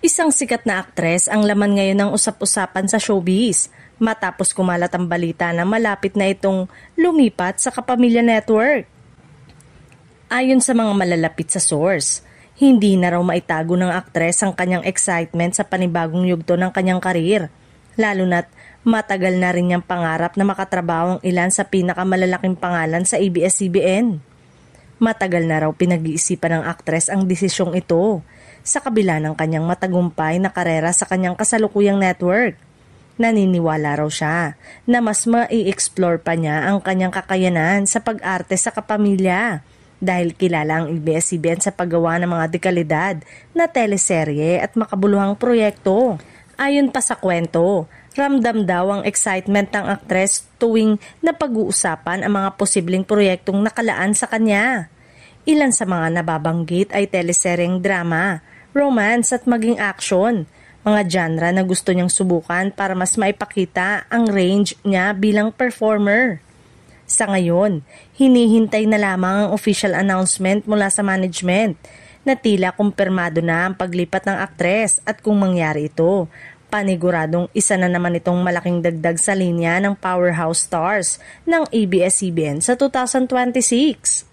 Isang sikat na aktres ang laman ngayon ng usap-usapan sa showbiz matapos kumalat ang balita na malapit na itong lumipat sa Kapamilya Network. Ayon sa mga malalapit sa source, hindi na raw maitago ng aktres ang kanyang excitement sa panibagong yugto ng kanyang karir, lalo na't matagal na rin niyang pangarap na makatrabaho ang ilan sa pinakamalalaking pangalan sa ABS-CBN. Matagal na raw pinag-iisipan ng aktres ang desisyong ito sa kabila ng kanyang matagumpay na karera sa kanyang kasalukuyang network. Naniniwala raw siya na mas ma-i-explore pa niya ang kanyang kakayanan sa pag-arte sa Kapamilya dahil kilala ang ABS-CBN sa paggawa ng mga dekalidad na teleserye at makabuluhang proyekto. Ayon pa sa kwento, ramdam daw ang excitement ng aktres tuwing napag-uusapan ang mga posibleng proyektong nakalaan sa kanya. Ilan sa mga nababanggit ay teleseryeng drama, romance at maging action, mga genre na gusto niyang subukan para mas maipakita ang range niya bilang performer. Sa ngayon, hinihintay na lamang ang official announcement mula sa management na tila kumpirmado na ang paglipat ng aktres at kung mangyari ito, paniguradong isa na naman itong malaking dagdag sa linya ng powerhouse stars ng ABS-CBN sa 2026.